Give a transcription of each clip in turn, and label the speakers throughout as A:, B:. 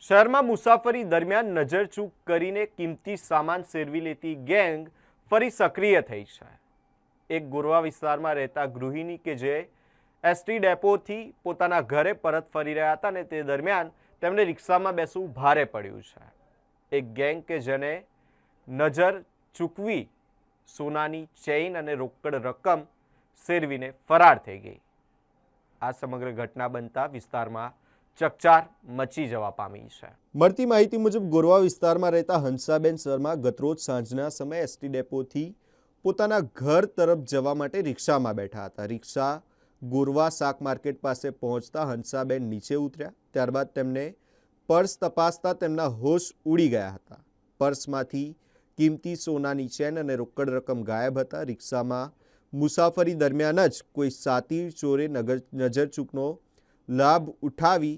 A: શહેરમાં મુસાફરી દરમિયાન નજરચૂક કરીને કિંમતી સામાન સેરવી લેતી ગેંગ ફરી સક્રિય થઈ છે। એક ગોરવા વિસ્તારમાં રહેતા ગૃહિણી કે જે એસટી ડેપોથી પોતાના ઘરે પરત ફરી રહ્યા હતા અને તે દરમિયાન તેમને રિક્ષામાં બેસવું ભારે પડ્યું છે। એક ગેંગ કે જેને નજર ચૂકવી સોનાની ચેઇન અને રોકડ રકમ સેરવીને ફરાર થઈ ગઈ। આ સમગ્ર ઘટના બનતા વિસ્તારમાં ચકચાર મચી જવા પામી છે। મળતી માહિતી મુજબ ગોરવા વિસ્તારમાં રહેતા હંસાબેન શર્મા ગતરોજ સાંજના સમયે એસટી ડેપોથી પોતાના ઘર તરફ જવા માટે રિક્ષામાં બેઠા હતા। રિક્ષા ગોરવા શાક માર્કેટ પાસે પહોંચતા હંસાબેન નીચે ઉતર્યા। ત્યારબાદ તેમને પર્સ તપાસતા તેમના હોશ ઉડી ગયા હતા। પર્સમાંથી કિંમતી સોનાની ચેન અને રોકડ રકમ ગાયબ હતા। રિક્ષામાં મુસાફરી દરમિયાન જ કોઈ સાતીર ચોરે નજરચૂકનો લાભ ઉઠાવી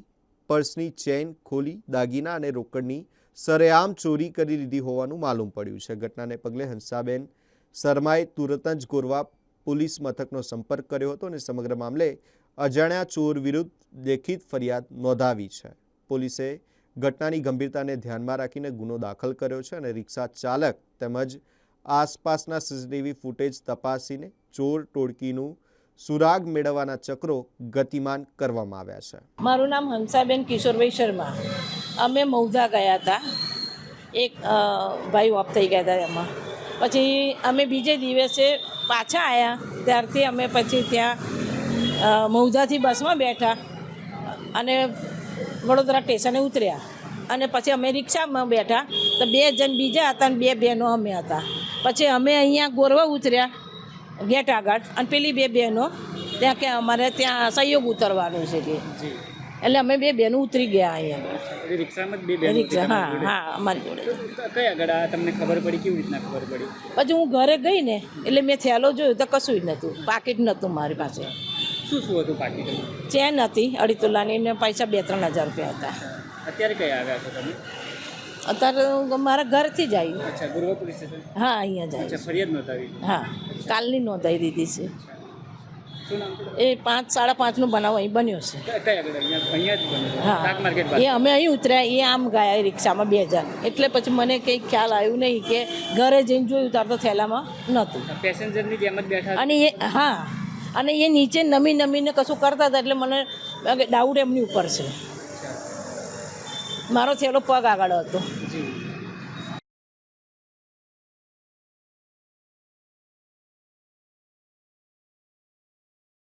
A: પર્સની ચેન ખોલી દાગીના અને રોકડની સરેઆમ ચોરી કરી લીધી હોવાનું માલુમ પડ્યું છે। ઘટનાને પગલે હંસાબેન શર્માએ તુરત જ ગોરવા પોલીસ મથકનો સંપર્ક કર્યો હતો અને સમગ્ર મામલે અજાણ્યા ચોર વિરુદ્ધ લેખિત ફરિયાદ નોંધાવી છે। પોલીસે ઘટનાની ગંભીરતાને ધ્યાનમાં રાખીને ગુનો દાખલ કર્યો છે અને રિક્ષા ચાલક તેમજ આસપાસના સીસીટીવી ફૂટેજ તપાસીને ચોર ટોળકીનું સુરાગ મેળવવાના ચક્રો ગતિમાન કરવામાં આવ્યા છે।
B: મારું નામ હંસાબેન કિશોરભાઈ શર્મા। અમે મૌધા ગયા હતા, એક ભાઈ ઓફ થઈ ગયા હતા એમાં। પછી અમે બીજે દિવસે પાછા આવ્યા ત્યારથી અમે પછી ત્યાં મૌધાથી બસમાં બેઠા અને વડોદરા સ્ટેશને ઉતર્યા અને પછી અમે રિક્ષામાં બેઠા તો 2 જણ બીજા હતા અને 2 બહેનો અમે હતા। પછી અમે અહીંયા ગોરવા ઉતર્યા ગેટ આગળ અને પેલી 2 બહેનો ત્યાં કે અમારે ત્યાં સહયોગ ઉતરવાનું છે કે એટલે અમે 2 બહેનો ઉતરી ગયા અહીંયા
C: રિક્ષામાં 2 બહેનો
B: રિક્ષા હા અમારી જોડે।
C: કઈ આગળ તમને ખબર પડી, કેવી રીતના ખબર પડી?
B: પછી હું ઘરે ગઈ ને એટલે મેં થેલો જોયું તો કશું જ નહોતું, પાકીટ નહોતું મારી પાસે।
C: શું હતું પાકીટમાં?
B: ચેન હતી 2.5 તોલાની ને પૈસા 2-3 હજાર રૂપિયા હતા।
C: અત્યારે કઈ આવ્યા છો તમે?
B: અત્યારે મારા ઘરથી જ આવી।
C: અચ્છા, ગોરવા પોલીસ સ્ટેશન?
B: હા, અહીંયા જાય।
C: અચ્છા, ફરિયાદ નોંધાવી?
B: હા, કાલની નોંધાવી દીધી છે।
C: શું નામ?
B: એ 5-5:30નો બનાવ અહીં બન્યો છે।
C: કઈ આગળ? અહીંયા જ બન્યું?
B: હા,
C: શાક માર્કેટ
B: એ અમે અહીં ઉતર્યા, એ આમ ગયા રિક્ષામાં 2 જણ। એટલે પછી મને કંઈ ખ્યાલ આવ્યું નહીં કે ઘરે જઈને જોયું ત્યારે તો થેલામાં નહોતું।
C: પેસેન્જરની જેમ જ બેઠા?
B: અને એ હા, અને એ નીચે નમીને કશું કરતા હતા એટલે મને ડાઉટ એમની ઉપર છે। મારો થેલો પગ આગળ હતો।
C: જી